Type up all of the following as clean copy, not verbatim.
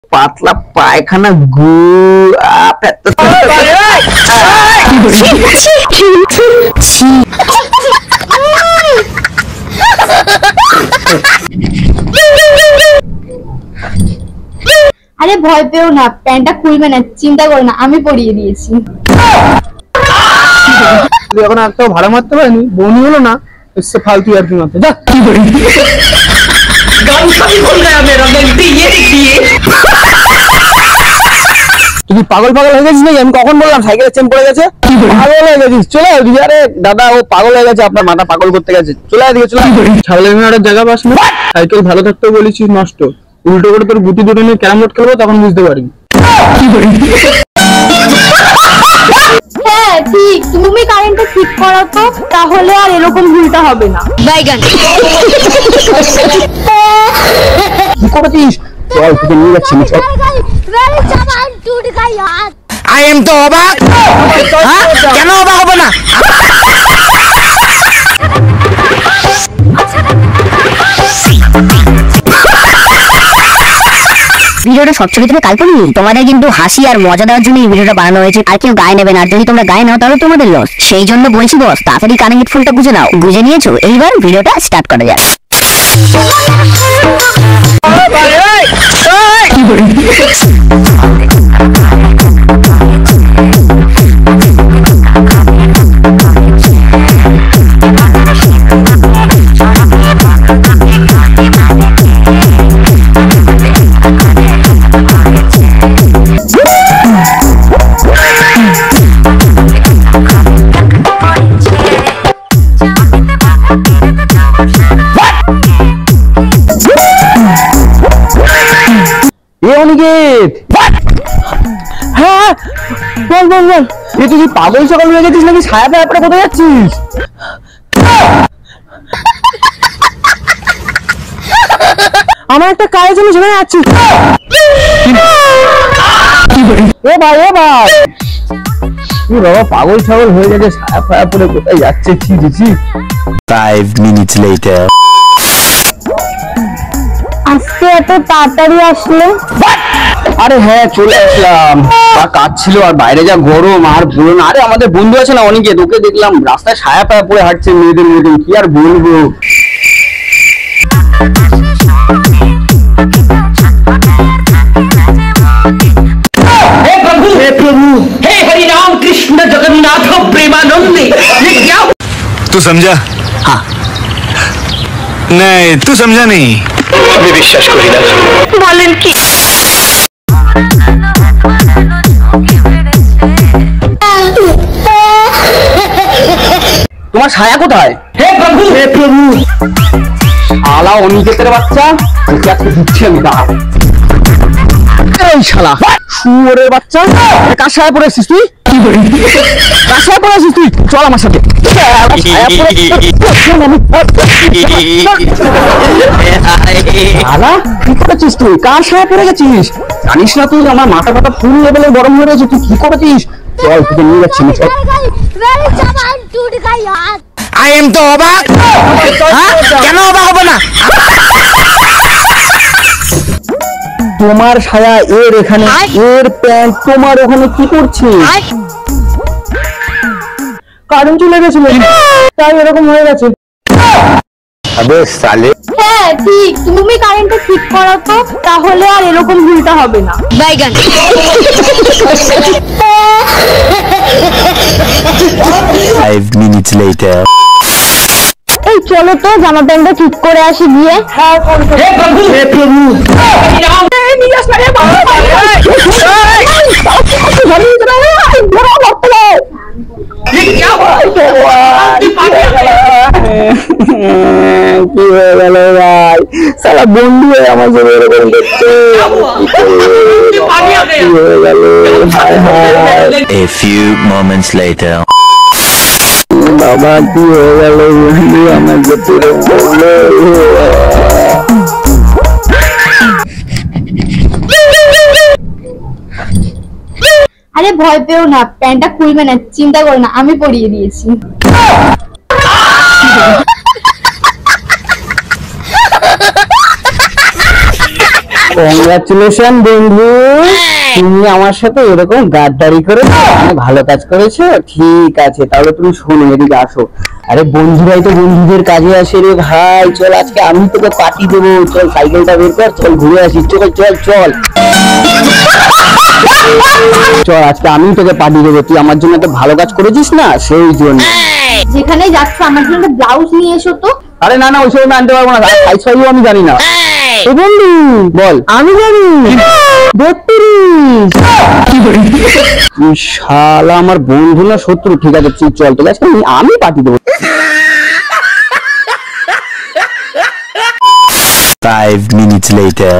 পাতলা পায়খানা গু আরে ভয় পেও না, প্যান্টটা খুলবে না, চিন্তা করো না, আমি পরিয়ে দিয়েছি। এখন একটা ভাড়া মারতে পারেনি, বনি হলো না, इससे फालतू यार की मारते जा की बड़ी गान सभी खुल गया मेरा गलती ये देखिए তুই পাগল পাগল হয়ে গেছিস নাকি? আমি কখন বললাম সাইকেলের চেন পড়ে গেছে? পাগল হয়ে গেছিস, চলে আরে দাদা ও পাগল হয়ে গেছে, আপনার মাথা পাগল করতে গেছে, চলে এদিকে চলে। ছাগলের মেয়ের জায়গা পাস না, সাইকেল ভালো থাকতে বলেছিস নষ্ট, উল্টো করে তোর গুটি দুটো নিয়ে ক্যারাম বোর্ড খেলবো, তখন বুঝতে পারবি। হ্যাঁ ঠিক, তুমি কারেন্টটা ঠিক করো তো, তাহলে আর এরকম ভুলটা হবে না। বাইগান কি করেছিস? চল তোকে নিয়ে যাচ্ছি আমি, চল। आई एम तो অবাক, কেন অবাক হবো না? ভিডিওটা সবচেয়ে থেকে কাল্পনিক, তোমাদের কিন্তু হাসি আর মজা দেওয়ার জন্য এই ভিডিওটা বানানো হয়েছে, আর কেউ গায়ে নেবে না, আর যদি তোমরা গায়ে নাও তাহলে তোমাদের লস। সেই জন্য বলছি বস, তাড়াতাড়ি কানে হেডফোনটা গুঁজে নাও। গুঁজে নিয়েছো? এইবার ভিডিওটা স্টার্ট করা যাক। অনিকেত, হ্যাঁ বল বল বল, তুই কি পাগল সকাল হয়ে গেছিস নাকি? ছায়া পায়া পরে কোথায় যাচ্ছিস? আমার একটা কাজ আছে, সেখানে যাচ্ছি। ও ভাই ও ভাই, তুই বাবা পাগল ছাগল হয়ে গেছে, ছায়া পায়া পরে কোথায় যাচ্ছে? কি দিছি 5 minutes later আজকে এত তাড়াতাড়ি আসলে? আরে হ্যাঁ চলে আসলাম, কাজ ছিল, আর বাইরে যা গরম আর বলো না। আরে আমাদের বন্ধু আছে না অনেকে, তোকে দেখলাম রাস্তায় ছায়া পায়া পরে হাঁটছে মেয়েদের মতন, কি আর বলবো। हे प्रभु हे हरि राम कृष्ण जगन्नाथ प्रेमानंद, ये क्या? तू समझा? हाँ नहीं, तू समझा नहीं। আমি বিশ্বাস করি না। বলেন কি? তোমার ছায়া কোথায়? हे प्रभु আলা অনিকেতের বাচ্চা, তোকে আজকে দিচ্ছি আমি, দাঁড়া। এই শালা শুয়োরের বাচ্চা, কার ছায়া পড়ে আসছিস তুই? কার ছায়া পড়ে আসছিস তুই? চল আমার সাথে। আলা কি করেছিস তুই? কার ছায়া পড়ে গেছিস? জানিস না তুই আমার মাথা ফাটা ফুল লেভেলে গরম হয়ে রয়েছে, তুই কি করেছিস? চল তোকে নিয়ে যাচ্ছি আমি, চল। आई एम तो অবাক, কেন অবাক হবো না? তোমার ছায়া এর এখানে, এর প্যান্ট তোমার ওখানে, কি করছে? কারেন্ট চলে গেছিল, তাই এরকম হয়ে গেছে। अबे साले হ্যাঁ ঠিক, তুমি কারেন্টটা ঠিক করো তো, তাহলে আর এরকম ভুলটা হবে না। বাইগান 5 minutes later এই চলো তো জামা প্যান্টটা ঠিক করে আসি গিয়ে। हे प्रभु हरि राम ये क्या हुआ? কি হয়ে গেল ভাই? সারা বন্ধু হয়ে আমার জন্য এরকম করছে, কি হয়ে গেল? হায় হায় a few moments later বাবা, কি হয়ে গেল? বন্ধু আমার কাছে বললো। আরে ভয় পেও না, প্যান্টটা খুলবে না, চিন্তা করো না, আমি পরিয়ে দিয়েছি। কংগ্রাচুলেশন বন্ধু, তুমি আমার সাথে এরকম গাদ্দারি করেছো, মানে ভালো কাজ করেছো। ঠিক আছে, তাহলে তুমি শোনো, এদিকে আসো। আরে বন্ধুরাই তো বন্ধুদের কাজে আসে রে ভাই। চল আজকে আমি তোকে পার্টি দেবো। চল সাইকেলটা বের কর, চল ঘুরে আসি। চল চল চল চল, আজকে আমি তোকে পার্টি দেবো। তুই আমার জন্য একটা ভালো কাজ করেছিস না, সেই জন্য। যেখানে যাচ্ছ আমার জন্য ব্লাউজ নিয়ে এসো তো। আরে না না, ওইসব আমি আনতে পারবো না, সাইজ ফাইজও আমি জানি না। এ বন্ধু বল, আমি জানি 32। শালা আমার বন্ধু না শত্রু? ঠিক আছে তুই চল, তোকে আজকে আমি পাঠিয়ে দেবো। 5 minutes later.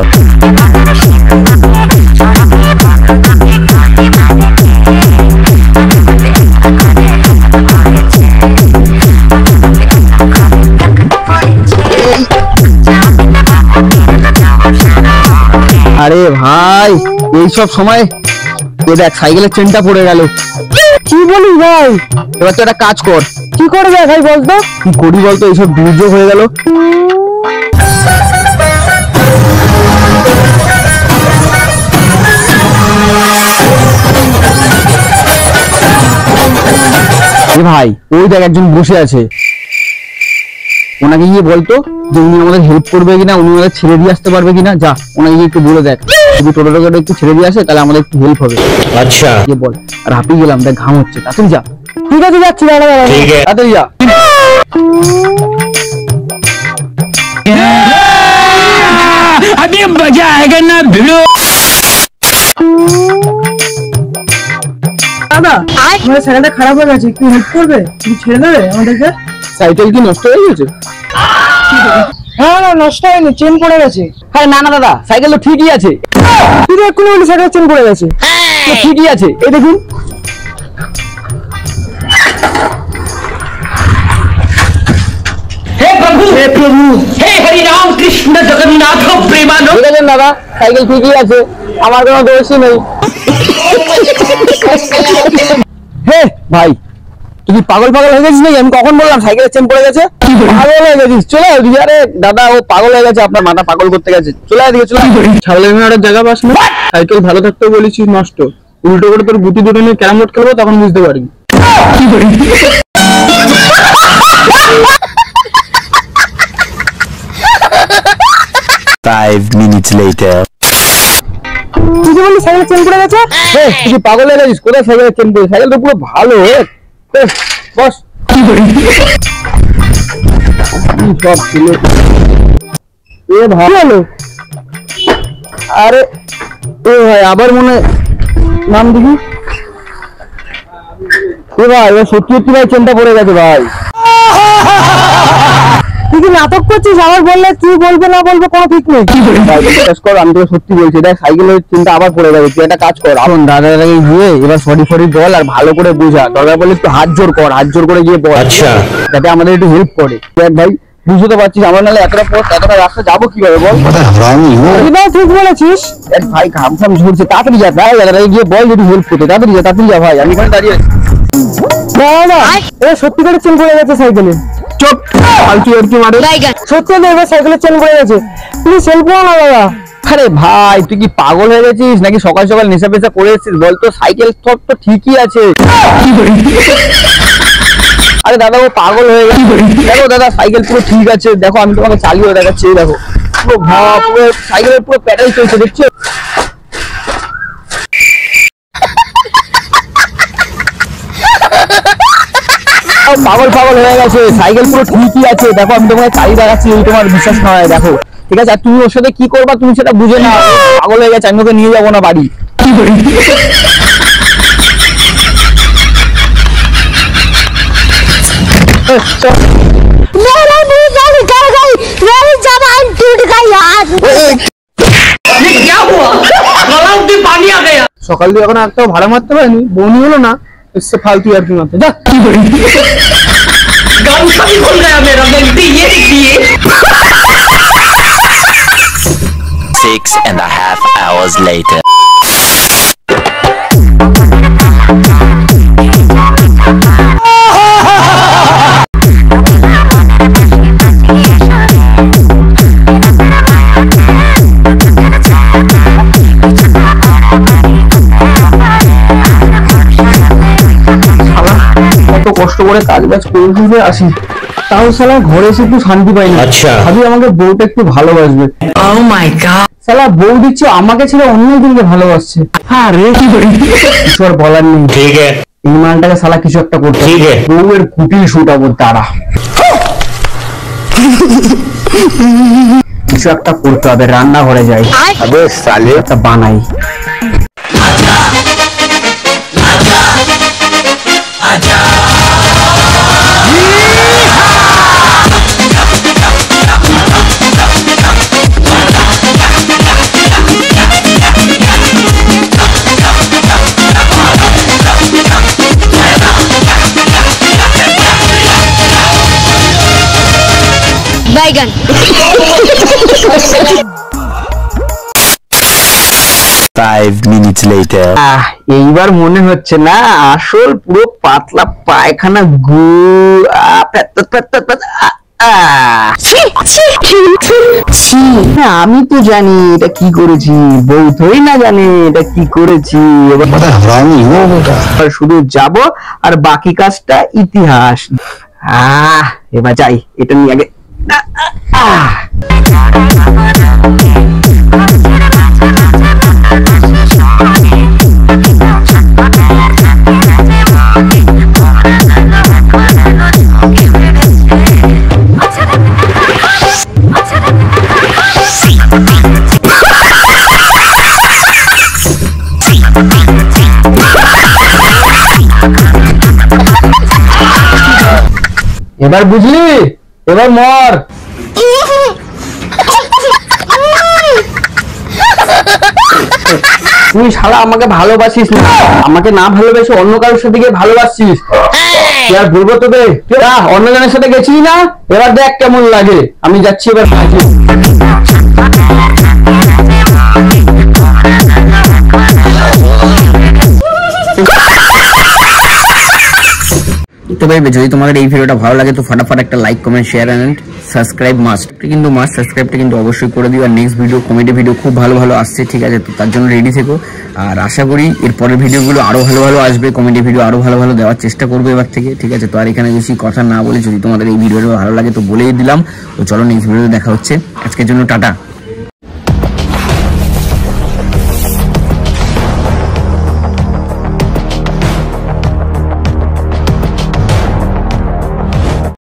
আরে ভাই, এইসব সময় এ দেখ সাইকেলের চেনটা পড়ে গেল। কি বলিস ভাই? এবার তো একটা কাজ কর। কি করবে ভাই বলতো? কি করি বলতো? এইসব দুর্যোগ হয়ে গেল। ভাই ওই দেখ একজন বসে আছে, ওনাকে গিয়ে বলতো যে উনি আমাদের হেল্প করবে কিনা, উনি আমাদের ছেড়ে দিয়ে আসতে পারবে কিনা। যা ওনাকে গিয়ে একটু বলে দেখ, যদি টোটোটাকে একটু ছেড়ে দিয়ে আসে তাহলে আমাদের একটু হেল্প হবে। আচ্ছা গিয়ে বল। আর হাঁপিয়ে গেলাম, দেখ ঘাম হচ্ছে। তাড়াতাড়ি যা। ঠিক আছে যাচ্ছি, তাড়াতাড়ি যা। अभी मजा आएगा ना भिड़ो। দাদা আমার সাইকেলটা খারাপ হয়ে গেছে, একটু হেল্প করবে? তুমি ছেড়ে দেবে আমাদেরকে? সাইকেল কি নষ্ট হয়ে গেছে? হ্যাঁ না, নষ্ট হয়নি, চেন পড়ে গেছে। হ্যাঁ না না দাদা, সাইকেল তো ঠিকই আছে। তুই তো এক্ষুনি বলি সাইকেল চেন পড়ে গেছে। তো ঠিকই আছে, এই দেখুন। हे प्रभु हे हरि राम कृष्ण जगन्नाथ प्रेमानंद। ঠিক আছে দাদা, সাইকেল ঠিকই আছে, আমার কোনো দোষই নেই। হে ভাই, তুই কি পাগল পাগল হয়ে গেছিস নাকি? আমি কখন বললাম সাইকেলের চেন পড়ে গেছে? পাগল হয়ে গেছিস? চলে এদিকে। আরে দাদা, ও পাগল হয়ে গেছে, আপনার মাথা পাগল করতে গেছে। চলে এদিকে, চলে। ছাগলের মেয়ের জায়গা পাস না? সাইকেল ভালো থাকতে বলেছিস নষ্ট, উল্টো করে তোর গুটি দুটো নিয়ে ক্যারাম বোর্ড খেলবো, তখন বুঝতে পারবি। Five minutes later. তুই যে বললি সাইকেলের চেন পড়ে গেছে? তুই কি পাগল হয়ে গেছিস? কোথায় সাইকেলের চেন পড়ে? সাইকেল তো পুরো ভালো। বস। সব ছিল এ ভালো হলো। আরে এ ভাই, আবার মনে নাম দেখি। এ ভাই, ও সত্যি সত্যি ভাই চেনটা পড়ে গেছে ভাই। তুই কি নাটক করছিস? আমার বললে তুই বলবে না বলবে কোনো ঠিক নেই। ভাই বিশ্বাস কর, আমি তোকে সত্যি বলছি। দেখ সাইকেলের চেনটা আবার পড়ে গেছে। তুই একটা কাজ কর, এখন দাদাকে গিয়ে এবার সরি ফরি বল, আর ভালো করে বোঝা। দরকার বলে একটু হাত জোর কর, হাত জোর করে গিয়ে বল, আচ্ছা। যাতে আমাদের একটু হেল্প করে। দেখ ভাই, বুঝতে তো পারছিস আমরা নাহলে এতটা রাস্তা যাবো কিভাবে বল? ঠিক বলেছিস। দেখ ভাই, ঘাম ঘাম ঝরছে, তাড়াতাড়ি যা ভাই। দাদাকে গিয়ে বল যদি হেল্প করতে। তাড়াতাড়ি যা, তাড়াতাড়ি যা ভাই, আমি এখানে দাঁড়িয়ে আছি। না সত্যি করে চেন পড়ে গেছে সাইকেলে। চুপ, ফালতু আর কি মারে। সত্যি না, এবার সাইকেলের চেন পড়ে গেছে। প্লিজ হেল্প করো না দাদা। আরে ভাই, তুই কি পাগল হয়ে গেছিস নাকি? সকাল সকাল নেশা পেশা করে এসেছিস? বলতো সাইকেল সব তো ঠিকই আছে। আরে দাদা, ও পাগল হয়ে গেছে। দেখো দাদা, সাইকেল পুরো ঠিক আছে। দেখো আমি তোমাকে চালিয়ে দেখাচ্ছি। দেখো পুরো পুরো সাইকেলের পুরো প্যাডেল চলছে, দেখছো? পাগল পাগল হয়ে গেছে, সাইকেল পুরো ঠিকই আছে। দেখো আমি তোমাকে চালিয়ে দেখাচ্ছি, তোমার বিশ্বাস না হয় দেখো। ঠিক আছে, আর তুমি ওর সাথে কি করবা তুমি সেটা বুঝে না। পাগল হয়ে গেছে, আমি ওকে নিয়ে যাবো না বাড়ি। ये क्या हुआ? गला में पानी आ गया। সকাল দিয়ে এখন একটাও ভাড়া মারতে পারেনি, বনি হলো না, এসে ফালতু আর কি মারতে। যা गाल सा भी खुल गया मेरा। गलती ये देखिए। 6.5 hours later. কষ্ট করে কাজ বাজ করে ফিরে আসি, তাও শালা ঘরে এসে একটু শান্তি পাই না। আচ্ছা। ভাবি আমাকে বউটা একটু ভালোবাসবে, Oh my god! শালা বউ দিচ্ছে আমাকে ছেড়ে অন্য দিনকে ভালোবাসছে। হ্যাঁ রে, কি করি, কিছু আর বলার নেই। ठीक है, এই মালটাকে শালা কিছু একটা করতে ঠিক আছে। বউয়ের কুটির শুটাবো তারা, কিছু একটা করতে হবে। রান্নাঘরে যাই, अबे साले একটা বানাই। बैगन 5 minutes later. এইবার মনে হচ্ছে না আসল পুরো পাতলা পায়খানা গু। আমি তো জানি এটা কি করেছি, বউ থই না জানে এটা কি করেছি। এবার শুধু যাব আর বাকি কাজটা ইতিহাস। এবার যাই, এটা নিয়ে আগে। এবার বুঝলি, এবার মর। তুই শালা আমাকে ভালোবাসিস না, আমাকে না ভালোবেসে অন্য কারোর সাথে গিয়ে ভালোবাসছিস। তুই আর বলবো তোকে, অন্য জনের সাথে গেছিস না, এবার দেখ কেমন লাগে। আমি যাচ্ছি এবার কাজে। তো ভাই যদি তোমাদের এই ভিডিওটা ভালো লাগে তো ফটাফট একটা like comment share and subscribe must, কিন্তু মাস্ট সাবস্ক্রাইবটা কিন্তু অবশ্যই করে দিও। আর নেক্সট ভিডিও কমেডি ভিডিও খুব ভালো ভালো আসছে, ঠিক আছে? তো তার জন্য রেডি থেকো। আর আশা করি এর পরের ভিডিওগুলো আরো ভালো ভালো আসবে, কমেডি ভিডিও আরো ভালো ভালো দেওয়ার চেষ্টা করবো এবার থেকে, ঠিক আছে? তো আর এখানে বেশি কথা না বলে, যদি তোমাদের এই ভিডিওটা ভালো লাগে তো বলেই দিলাম। তো চলো নেক্সট ভিডিওতে দেখা হচ্ছে, আজকের জন্য টাটা।